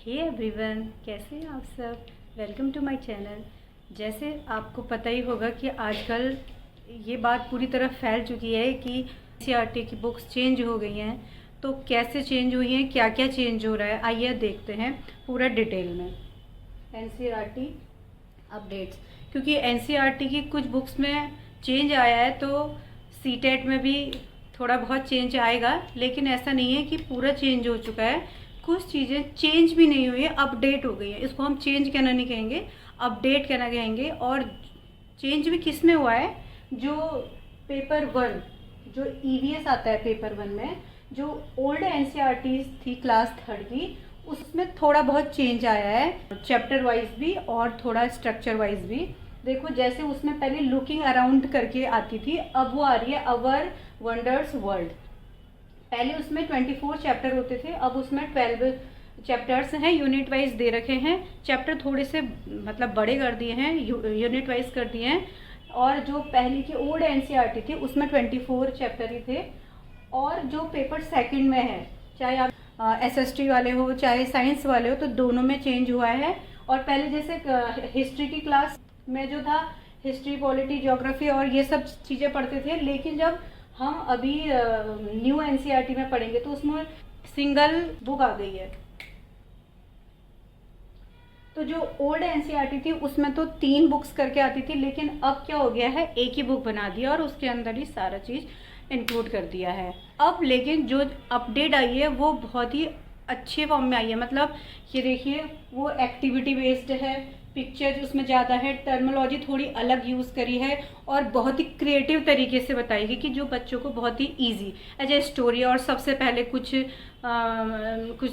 Hey everyone, कैसे हैं आप सब। Welcome to my channel. जैसे आपको पता ही होगा कि आजकल ये बात पूरी तरह फैल चुकी है कि एनसीईआरटी की बुक्स चेंज हो गई हैं। तो कैसे चेंज हुई हैं, क्या क्या चेंज हो रहा है, आइए देखते हैं पूरा डिटेल में। एनसीईआरटी अपडेट्स, क्योंकि एनसीईआरटी की कुछ बुक्स में चेंज आया है तो सीटेट में भी थोड़ा बहुत चेंज आएगा, लेकिन ऐसा नहीं है कि पूरा चेंज हो चुका है। कुछ चीज़ें चेंज भी नहीं हुई है, अपडेट हो गई है। इसको हम चेंज कहना नहीं कहेंगे, अपडेट कहना कहेंगे। और चेंज भी किस में हुआ है, जो पेपर 1 जो ईवीएस आता है पेपर 1 में, जो ओल्ड एनसीईआरटी थी क्लास 3rd की, उसमें थोड़ा बहुत चेंज आया है, चैप्टर वाइज भी और थोड़ा स्ट्रक्चर वाइज भी। देखो, जैसे उसमें पहले लुकिंग अराउंड करके आती थी, अब वो आ रही है अवर वंडर्स वर्ल्ड। पहले उसमें 24 चैप्टर होते थे, अब उसमें 12 चैप्टर्स हैं, यूनिट वाइज दे रखे हैं। चैप्टर थोड़े से मतलब बड़े कर दिए हैं, यूनिट वाइज कर दिए हैं। और जो पहले की ओल्ड एनसीईआरटी थी उसमें 24 चैप्टर ही थे। और जो पेपर 2nd में है, चाहे आप एसएसटी वाले हो चाहे साइंस वाले हो, तो दोनों में चेंज हुआ है। और पहले जैसे हिस्ट्री की क्लास में जो था, हिस्ट्री, पॉलिटी, ज्योग्राफी और ये सब चीज़ें पढ़ते थे, लेकिन जब हम अभी न्यू एनसीईआरटी में पढ़ेंगे तो उसमें सिंगल बुक आ गई है। तो जो ओल्ड एनसीईआरटी थी उसमें तो 3 बुक्स करके आती थी, लेकिन अब क्या हो गया है, एक ही बुक बना दिया और उसके अंदर ही सारा चीज़ इंक्लूड कर दिया है। अब लेकिन जो अपडेट आई है वो बहुत ही अच्छे फॉर्म में आई है। मतलब ये देखिए, वो एक्टिविटी बेस्ड है, पिक्चर उसमें ज़्यादा है, टर्मिनोलॉजी थोड़ी अलग यूज़ करी है और बहुत ही क्रिएटिव तरीके से बताएगी कि जो बच्चों को बहुत ही इजी एज ए स्टोरी। और सबसे पहले कुछ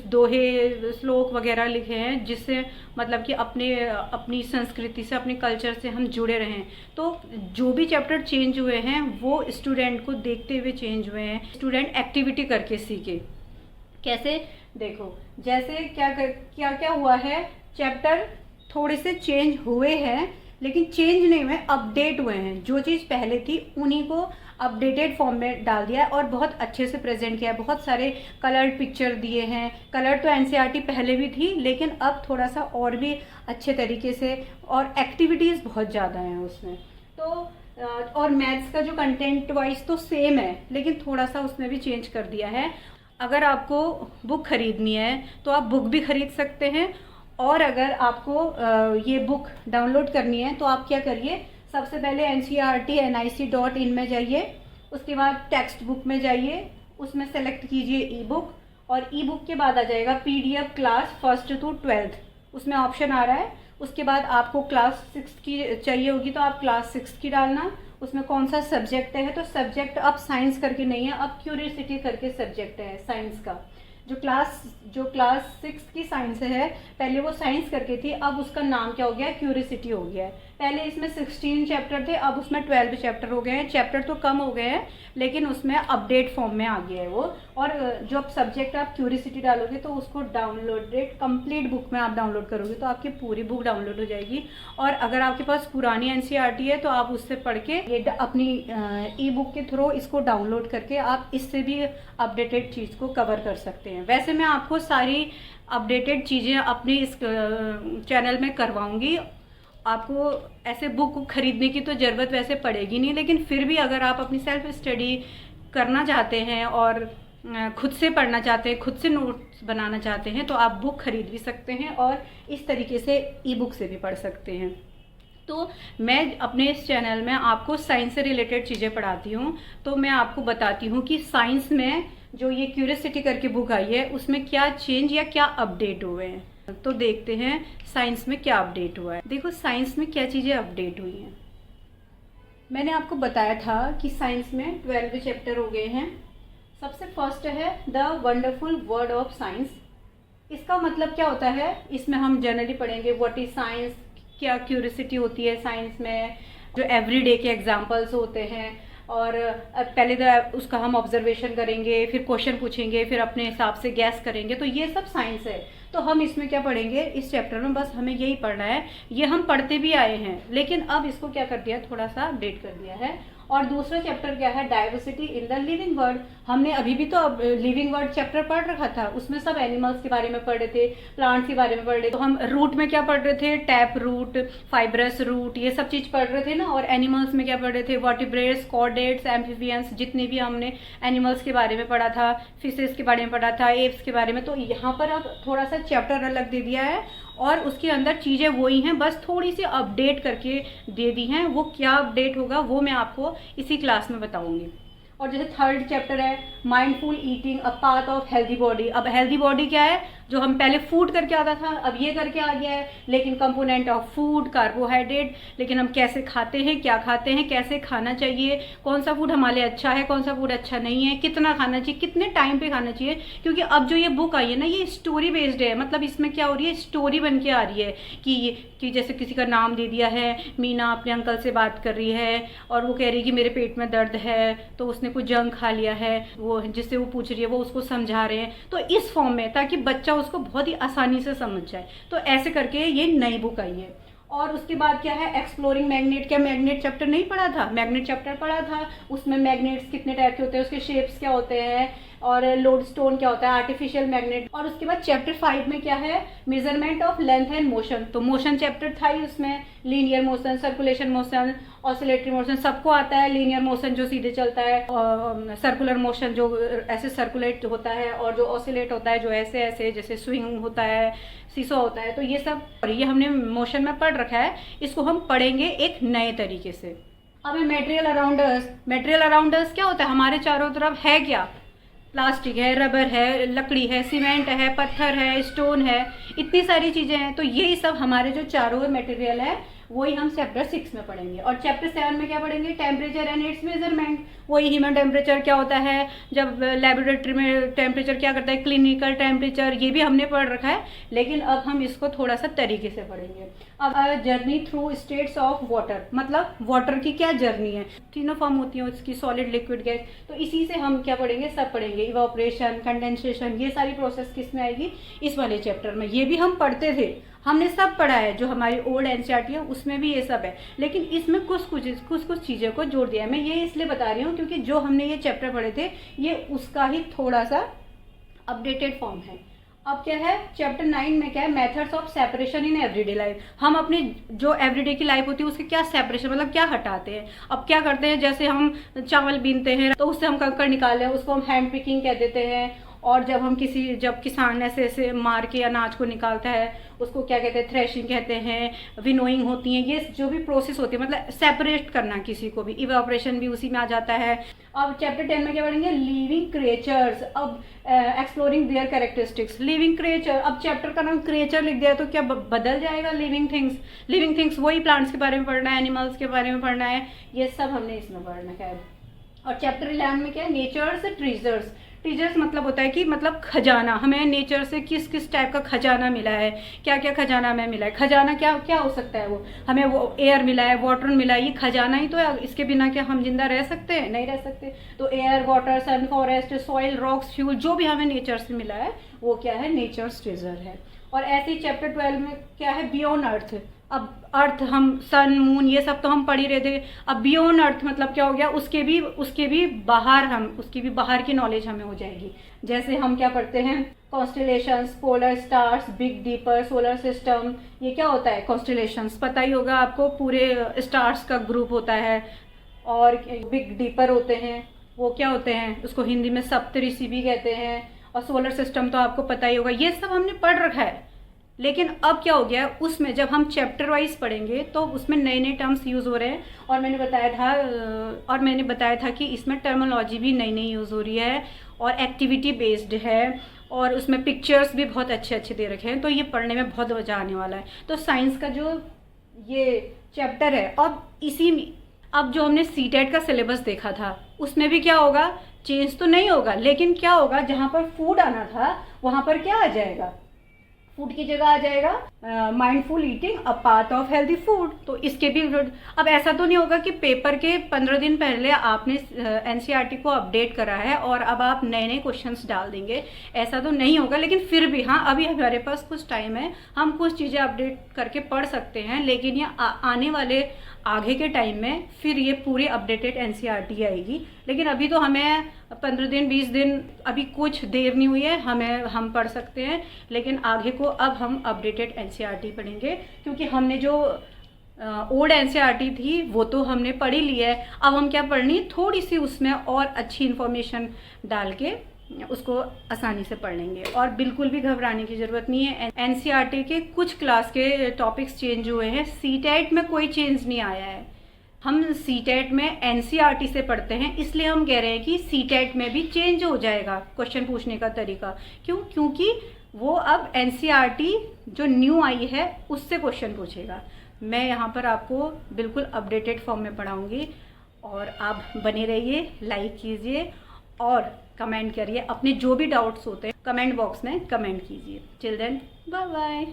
दोहे, श्लोक वगैरह लिखे हैं, जिससे मतलब कि अपनी संस्कृति से, अपने कल्चर से हम जुड़े रहें। तो जो भी चैप्टर चेंज हुए हैं वो स्टूडेंट को देखते हुए चेंज हुए हैं, स्टूडेंट एक्टिविटी करके सीखे। कैसे, देखो, जैसे क्या हुआ है, चैप्टर थोड़े से चेंज हुए हैं, लेकिन चेंज नहीं हुए, अपडेट हुए हैं। जो चीज़ पहले थी उन्हीं को अपडेटेड फॉर्म में डाल दिया है और बहुत अच्छे से प्रेजेंट किया है। बहुत सारे कलर्ड पिक्चर दिए हैं। कलर तो एनसीईआरटी पहले भी थी, लेकिन अब थोड़ा सा और भी अच्छे तरीके से, और एक्टिविटीज़ बहुत ज़्यादा हैं उसमें। तो और मैथ्स का जो कंटेंट वाइज तो सेम है, लेकिन थोड़ा सा उसमें भी चेंज कर दिया है। अगर आपको बुक खरीदनी है तो आप बुक भी खरीद सकते हैं, और अगर आपको ये बुक डाउनलोड करनी है तो आप क्या करिए, सबसे पहले ncert.nic.in में जाइए, उसके बाद टेक्स्ट बुक में जाइए, उसमें सेलेक्ट कीजिए ई बुक, और ई बुक के बाद आ जाएगा PDF class 1st to 12th, उसमें ऑप्शन आ रहा है। उसके बाद आपको क्लास 6 की चाहिए होगी तो आप क्लास 6 की डालना, उसमें कौन सा सब्जेक्ट है, तो सब्जेक्ट अब साइंस करके नहीं है, अब क्यूरियोसिटी करके सब्जेक्ट है साइंस का। जो क्लास 6 की साइंस है, पहले वो साइंस करके थी, अब उसका नाम क्या हो गया, क्यूरियोसिटी हो गया है। पहले इसमें 16 चैप्टर थे, अब उसमें 12 चैप्टर हो गए हैं। चैप्टर तो कम हो गए हैं, लेकिन उसमें अपडेट फॉर्म में आ गया है वो। और जो अब सब्जेक्ट आप क्यूरियोसिटी डालोगे तो उसको डाउनलोडेड कंप्लीट बुक में आप डाउनलोड करोगे तो आपकी पूरी बुक डाउनलोड हो जाएगी। और अगर आपके पास पुरानी एनसीईआरटी है तो आप उससे पढ़ के ये अपनी ई बुक के थ्रू इसको डाउनलोड करके आप इससे भी अपडेटेड चीज़ को कवर कर सकते हैं। वैसे मैं आपको सारी अपडेटेड चीज़ें अपने इस चैनल में करवाऊंगी। आपको ऐसे बुक खरीदने की तो ज़रूरत वैसे पड़ेगी नहीं, लेकिन फिर भी अगर आप अपनी सेल्फ स्टडी करना चाहते हैं और खुद से पढ़ना चाहते हैं, खुद से नोट्स बनाना चाहते हैं, तो आप बुक खरीद भी सकते हैं और इस तरीके से ई बुक से भी पढ़ सकते हैं। तो मैं अपने इस चैनल में आपको साइंस से रिलेटेड चीज़ें पढ़ाती हूँ। तो मैं आपको बताती हूँ कि साइंस में जो ये क्यूरियोसिटी करके बुक आई है उसमें क्या चेंज या क्या अपडेट हुए हैं। तो देखते हैं साइंस में क्या अपडेट हुआ है। देखो, साइंस में क्या चीज़ें अपडेट हुई हैं। मैंने आपको बताया था कि साइंस में 12 चैप्टर हो गए हैं। सबसे फर्स्ट है the wonderful world of science. इसका मतलब क्या होता है, इसमें हम जनरली पढ़ेंगे व्हाट इज साइंस, क्या क्यूरियोसिटी होती है साइंस में, जो एवरीडे के एग्जांपल्स होते हैं। और पहले तो उसका हम ऑब्जर्वेशन करेंगे, फिर क्वेश्चन पूछेंगे, फिर अपने हिसाब से गैस करेंगे। तो ये सब साइंस है। तो हम इसमें क्या पढ़ेंगे, इस चैप्टर में बस हमें यही पढ़ना है। ये हम पढ़ते भी आए हैं, लेकिन अब इसको क्या कर दिया, थोड़ा सा अपडेट कर दिया है। और दूसरा चैप्टर क्या है, diversity in the living world. हमने अभी भी तो लिविंग वर्ल्ड चैप्टर पढ़ रखा था, उसमें सब एनिमल्स के बारे में पढ़ रहे थे, प्लांट्स के बारे में पढ़ रहे थे। तो हम रूट में क्या पढ़ रहे थे, टैप रूट, फाइब्रस रूट, ये सब चीज पढ़ रहे थे ना। और एनिमल्स में क्या पढ़ रहे थे, वर्टिब्रेट्स, कॉर्डेट्स, एम्फीबियंस, जितने भी हमने एनिमल्स के बारे में पढ़ा था, फिशेस के बारे में पढ़ा था, एप्स के बारे में। तो यहाँ पर अब थोड़ा सा चैप्टर अलग दे दिया है और उसके अंदर चीज़ें वही हैं, बस थोड़ी सी अपडेट करके दे दी हैं। वो क्या अपडेट होगा वो मैं आपको इसी क्लास में बताऊंगी। और जैसे थर्ड चैप्टर है mindful eating a part of healthy body. अब हेल्दी बॉडी क्या है, जो हम पहले फूड करके आता था अब ये करके आ गया है, लेकिन कंपोनेंट ऑफ फूड कार्बोहाइड्रेट, लेकिन हम कैसे खाते हैं, क्या खाते हैं, कैसे खाना चाहिए, कौन सा फूड हमारे लिए अच्छा है, कौन सा फूड अच्छा नहीं है, कितना खाना चाहिए, कितने टाइम पे खाना चाहिए। क्योंकि अब जो ये बुक आई है ना, ये स्टोरी बेस्ड है। मतलब इसमें क्या हो रही है, स्टोरी बन के आ रही है कि जैसे किसी का नाम दे दिया है, मीना अपने अंकल से बात कर रही है और वो कह रही है कि मेरे पेट में दर्द है, तो उसने कुछ जंक खा लिया है, वो जिससे वो पूछ रही है वो उसको समझा रहे हैं। तो इस फॉर्म में, ताकि बच्चा उसको बहुत ही आसानी से समझ जाए। तो ऐसे करके ये नई बुक आई है। और उसके बाद क्या है, एक्सप्लोरिंग मैग्नेट। क्या मैग्नेट चैप्टर नहीं पढ़ा था, मैग्नेट चैप्टर पढ़ा था। उसमें मैग्नेट्स कितने टाइप के होते हैं, उसके शेप्स क्या होते हैं, और लोड स्टोन क्या होता है, आर्टिफिशियल मैग्नेट। और उसके बाद चैप्टर 5 में क्या है, measurement of length and motion. तो मोशन चैप्टर था ही उसमें, linear motion, circulation motion, oscillatory motion, सबको आता है। लीनियर मोशन जो सीधे चलता है, और सर्कुलर मोशन जो ऐसे सर्कुलेट होता है, और जो ऑसिलेट होता है जो ऐसे ऐसे जैसे स्विंग होता है, सीसो होता है। तो ये सब, और ये हमने मोशन में पढ़ रखा है, इसको हम पढ़ेंगे एक नए तरीके से। अब material around us. Material around us क्या होता है, हमारे चारों तरफ है क्या, प्लास्टिक है, रबर है, लकड़ी है, सीमेंट है, पत्थर है, स्टोन है, इतनी सारी चीजें हैं। तो यही सब हमारे जो चारों मटेरियल है वही हम चैप्टर 6 में पढ़ेंगे। और चैप्टर 7 में क्या पढ़ेंगे, टेम्परेचर एंड इट्स मेजरमेंट। वही ह्यूमन टेम्परेचर क्या होता है, जब लेबोरेटरी में टेम्परेचर क्या करता है, क्लिनिकल टेम्परेचर, ये भी हमने पढ़ रखा है, लेकिन अब हम इसको थोड़ा सा तरीके से पढ़ेंगे। अब journey through states of water, मतलब वाटर की क्या जर्नी है, तीनों फॉर्म होती है उसकी, सॉलिड, लिक्विड, गैस। तो इसी से हम क्या पढ़ेंगे, सब पढ़ेंगे। इवापोरेशन, कंडेंसेशन, ये सारी प्रोसेस किस में आएगी, इस वाले चैप्टर में। ये भी हम पढ़ते थे, हमने सब पढ़ा है, जो हमारी ओल्ड एनसीईआरटी है उसमें भी ये सब है, लेकिन इसमें कुछ चीज़ों को जोड़ दिया है। मैं ये इसलिए बता रही हूँ क्योंकि जो हमने ये चैप्टर पढ़े थे ये उसका ही थोड़ा सा अपडेटेड फॉर्म है। अब क्या है, चैप्टर 9 में क्या है, methods of separation in everyday life. हम अपनी जो एवरीडे की लाइफ होती है उसके क्या सेपरेशन, मतलब क्या हटाते हैं। अब क्या करते हैं, जैसे हम चावल बीनते हैं तो उससे हम कंकड़ निकाल रहे हैं, उसको हम हैंड पिकिंग कह देते हैं। और जब किसान ऐसे ऐसे मार के अनाज को निकालता है उसको क्या कहते हैं, थ्रेशिंग कहते हैं, विनोइंग होती है। ये जो भी प्रोसेस होती है, मतलब सेपरेट करना किसी को भी, इवापोरेशन भी उसी में आ जाता है। अब चैप्टर 10 में क्या पढ़ेंगे, लिविंग क्रिएचर्स। अब exploring there characteristics. Living creature, अब चैप्टर का नाम क्रिएचर लिख दिया तो क्या बदल जाएगा, लिविंग थिंग्स। लिविंग थिंग्स वही प्लांट्स के बारे में पढ़ना है, एनिमल्स के बारे में पढ़ना है, ये सब हमने इसमें पढ़ना है। और चैप्टर 11 में क्या है, नेचर्स ट्रीजर्स। ट्रीजर्स मतलब होता है कि मतलब खजाना, हमें नेचर से किस किस टाइप का खजाना मिला है, क्या क्या खजाना हमें मिला है। खजाना क्या क्या हो सकता है, वो हमें वो एयर मिला है, वाटर मिला है, ये खजाना ही तो है। इसके बिना क्या हम जिंदा रह सकते हैं, नहीं रह सकते। तो एयर, वाटर, सन, फॉरेस्ट, सॉइल, रॉक्स, फ्यूल, जो भी हमें नेचर से मिला है वो क्या है, नेचर्स ट्रेजर है। और ऐसे ही चैप्टर 12 में क्या है, बियॉन्ड अर्थ। अब अर्थ, हम सन, मून, ये सब तो हम पढ़ ही रहे थे। अब बियॉन्ड अर्थ मतलब क्या हो गया, उसके भी बाहर की नॉलेज हमें हो जाएगी। जैसे हम क्या पढ़ते हैं, constellations, polar stars, big deeper, solar system. ये क्या होता है, कॉन्स्टेलेशंस पता ही होगा आपको, पूरे स्टार्स का ग्रुप होता है। और बिग डीपर होते हैं, वो क्या होते हैं, उसको हिंदी में सप्तऋषि भी कहते हैं। और सोलर सिस्टम तो आपको पता ही होगा। ये सब हमने पढ़ रखा है, लेकिन अब क्या हो गया है, उसमें जब हम चैप्टर वाइज पढ़ेंगे तो उसमें नए नए टर्म्स यूज़ हो रहे हैं। और मैंने बताया था कि इसमें टर्मिनोलॉजी भी नई नई यूज़ हो रही है, और एक्टिविटी बेस्ड है, और उसमें पिक्चर्स भी बहुत अच्छे अच्छे दे रखे हैं। तो ये पढ़ने में बहुत मजा आने वाला है। तो साइंस का जो ये चैप्टर है, अब जो हमने सीटेट का सिलेबस देखा था उसमें भी क्या होगा, चेंज तो नहीं होगा, लेकिन क्या होगा, जहाँ पर फूड आना था वहाँ पर क्या आ जाएगा, फूड की जगह आ जाएगा mindful eating a part of healthy food. तो इसके भी अब ऐसा तो नहीं होगा कि पेपर के 15 दिन पहले आपने एनसीईआरटी को अपडेट करा है और अब आप नए नए क्वेश्चंस डाल देंगे, ऐसा तो नहीं होगा। लेकिन फिर भी हाँ, अभी हमारे पास कुछ टाइम है, हम कुछ चीज़ें अपडेट करके पढ़ सकते हैं। लेकिन ये आने वाले आगे के टाइम में फिर ये पूरी अपडेटेड एनसीईआरटी आएगी। लेकिन अभी तो हमें 15 दिन 20 दिन, अभी कुछ देर नहीं हुई है, हम पढ़ सकते हैं। लेकिन आगे को अब हम अपडेटेड एनसीईआरटी पढ़ेंगे, क्योंकि हमने जो ओल्ड एनसीईआरटी थी वो तो हमने पढ़ी ली है। अब हम क्या पढ़नी, थोड़ी सी उसमें और अच्छी इन्फॉर्मेशन डाल के उसको आसानी से पढ़ लेंगे। और बिल्कुल भी घबराने की ज़रूरत नहीं है। एनसीईआरटी के कुछ क्लास के टॉपिक्स चेंज हुए हैं, सीटेट में कोई चेंज नहीं आया है। हम सीटेट में एनसीईआरटी से पढ़ते हैं, इसलिए हम कह रहे हैं कि सीटेट में भी चेंज हो जाएगा क्वेश्चन पूछने का तरीका। क्यों? क्योंकि वो अब एनसीईआरटी जो न्यू आई है उससे क्वेश्चन पूछेगा। मैं यहाँ पर आपको बिल्कुल अपडेटेड फॉर्म में पढ़ाऊँगी और आप बने रहिए, लाइक कीजिए और कमेंट करिए। अपने जो भी डाउट्स होते हैं कमेंट बॉक्स में कमेंट कीजिए। Till then bye bye.